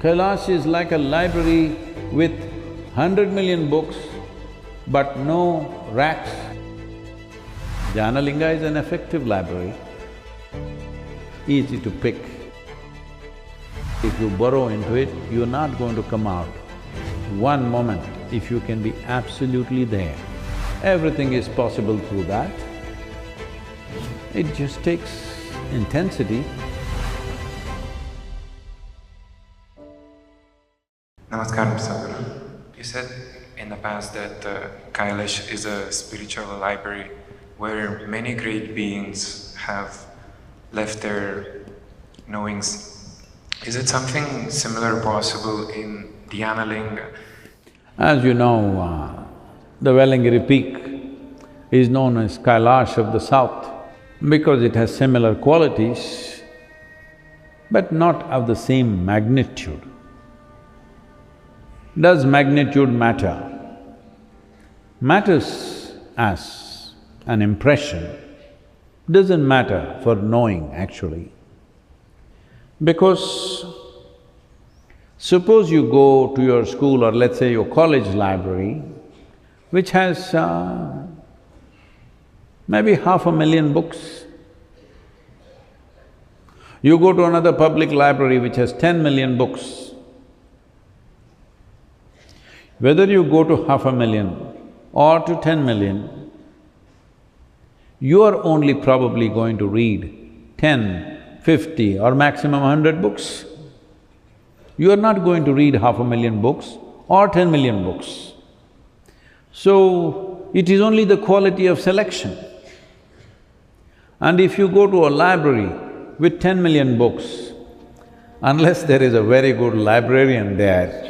Kailash is like a library with 100 million books, but no racks. Dhyanalinga is an effective library, easy to pick. If you burrow into it, you're not going to come out. One moment, if you can be absolutely there, everything is possible through that. It just takes intensity. Namaskaram, Sadhguru. You said in the past that Kailash is a spiritual library where many great beings have left their knowings. Is it something similar possible in Dhyanalinga? As you know, the Vellingiri peak is known as Kailash of the south because it has similar qualities, but not of the same magnitude. Does magnitude matter? Matters as an impression, doesn't matter for knowing actually. Because suppose you go to your school or let's say your college library, which has maybe 500,000 books. You go to another public library which has 10 million books. Whether you go to 500,000 or to 10 million, you are only probably going to read 10, 50 or maximum 100 books. You are not going to read 500,000 books or 10 million books. So, it is only the quality of selection. And if you go to a library with 10 million books, unless there is a very good librarian there,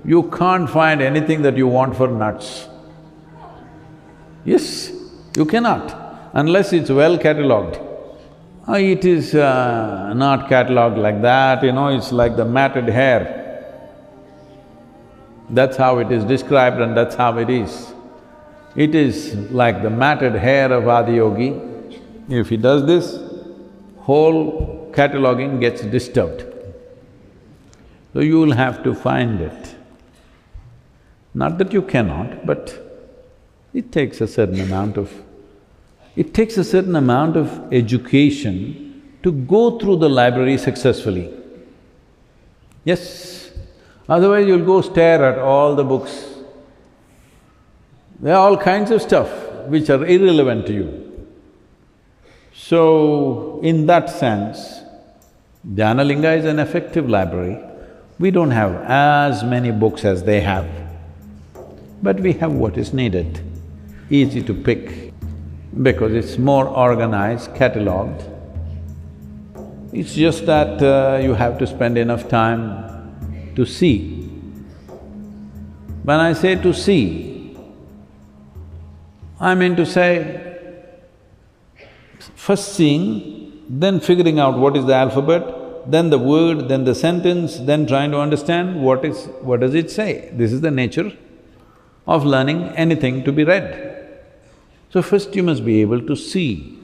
you can't find anything that you want for nuts. Yes, you cannot, unless it's well catalogued. It is not catalogued like that, it's like the matted hair. That's how it is described and that's how it is. It is like the matted hair of Adiyogi. If he does this, whole cataloguing gets disturbed. So you will have to find it. Not that you cannot, but it takes a certain amount of… education to go through the library successfully. Yes, otherwise you'll go stare at all the books. There are all kinds of stuff which are irrelevant to you. So, in that sense, Dhyanalinga is an effective library. We don't have as many books as they have, but we have what is needed, easy to pick, because it's more organized, catalogued. It's just that you have to spend enough time to see. When I say to see, I mean to say, first seeing, then figuring out what is the alphabet, then the word, then the sentence, then trying to understand what does it say. This is the nature of learning anything to be read. So first you must be able to see,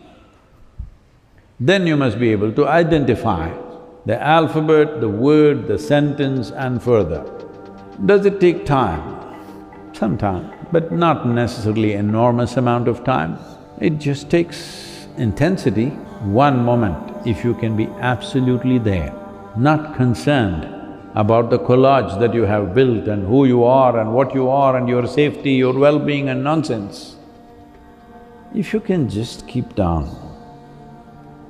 then you must be able to identify the alphabet, the word, the sentence and further. Does it take time? Some time, but not necessarily enormous amount of time. It just takes intensity. One moment, if you can be absolutely there, not concerned about the collage that you have built and who you are and what you are and your safety, your well-being and nonsense. If you can just keep down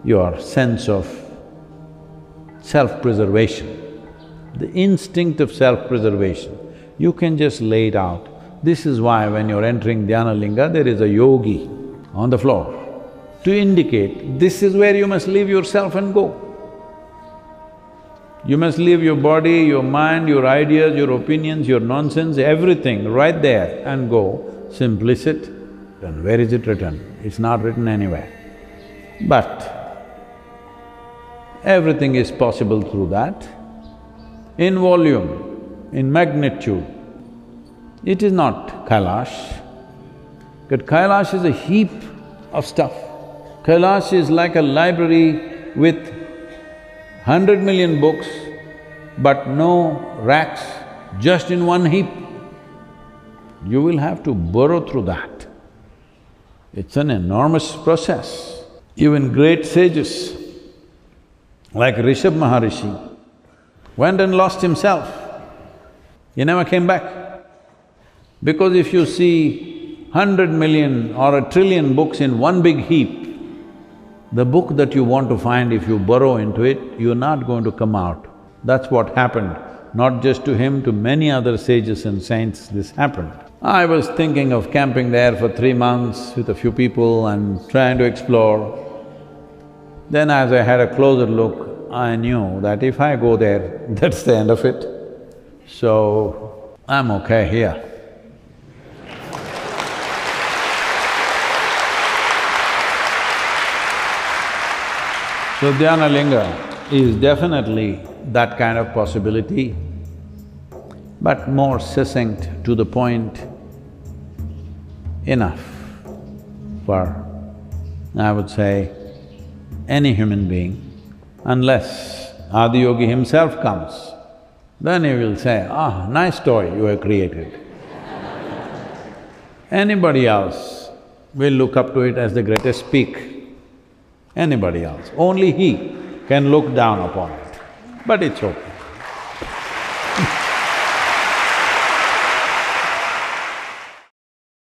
your sense of self-preservation, the instinct of self-preservation, you can just lay it out. This is why when you're entering Dhyanalinga, there is a yogi on the floor to indicate this is where you must leave yourself and go. You must leave your body, your mind, your ideas, your opinions, your nonsense, everything right there and go, simply sit. And where is it written? It's not written anywhere. But everything is possible through that. In volume, in magnitude, it is not Kailash. But Kailash is a heap of stuff. Kailash is like a library with 100 million books, but no racks, just in one heap. You will have to burrow through that. It's an enormous process. Even great sages like Rishabh Maharishi went and lost himself. He never came back. Because if you see 100 million or 1 trillion books in one big heap, the book that you want to find, if you burrow into it, you're not going to come out. That's what happened, not just to him, to many other sages and saints this happened. I was thinking of camping there for 3 months with a few people and trying to explore. Then as I had a closer look, I knew that if I go there, that's the end of it. So, I'm okay here. So Dhyanalinga is definitely that kind of possibility, but more succinct, to the point, enough for, I would say, any human being, unless Adiyogi himself comes, then he will say, "Ah, nice toy you have created." Anybody else will look up to it as the greatest peak. Anybody else, only he can look down upon it, but it's okay.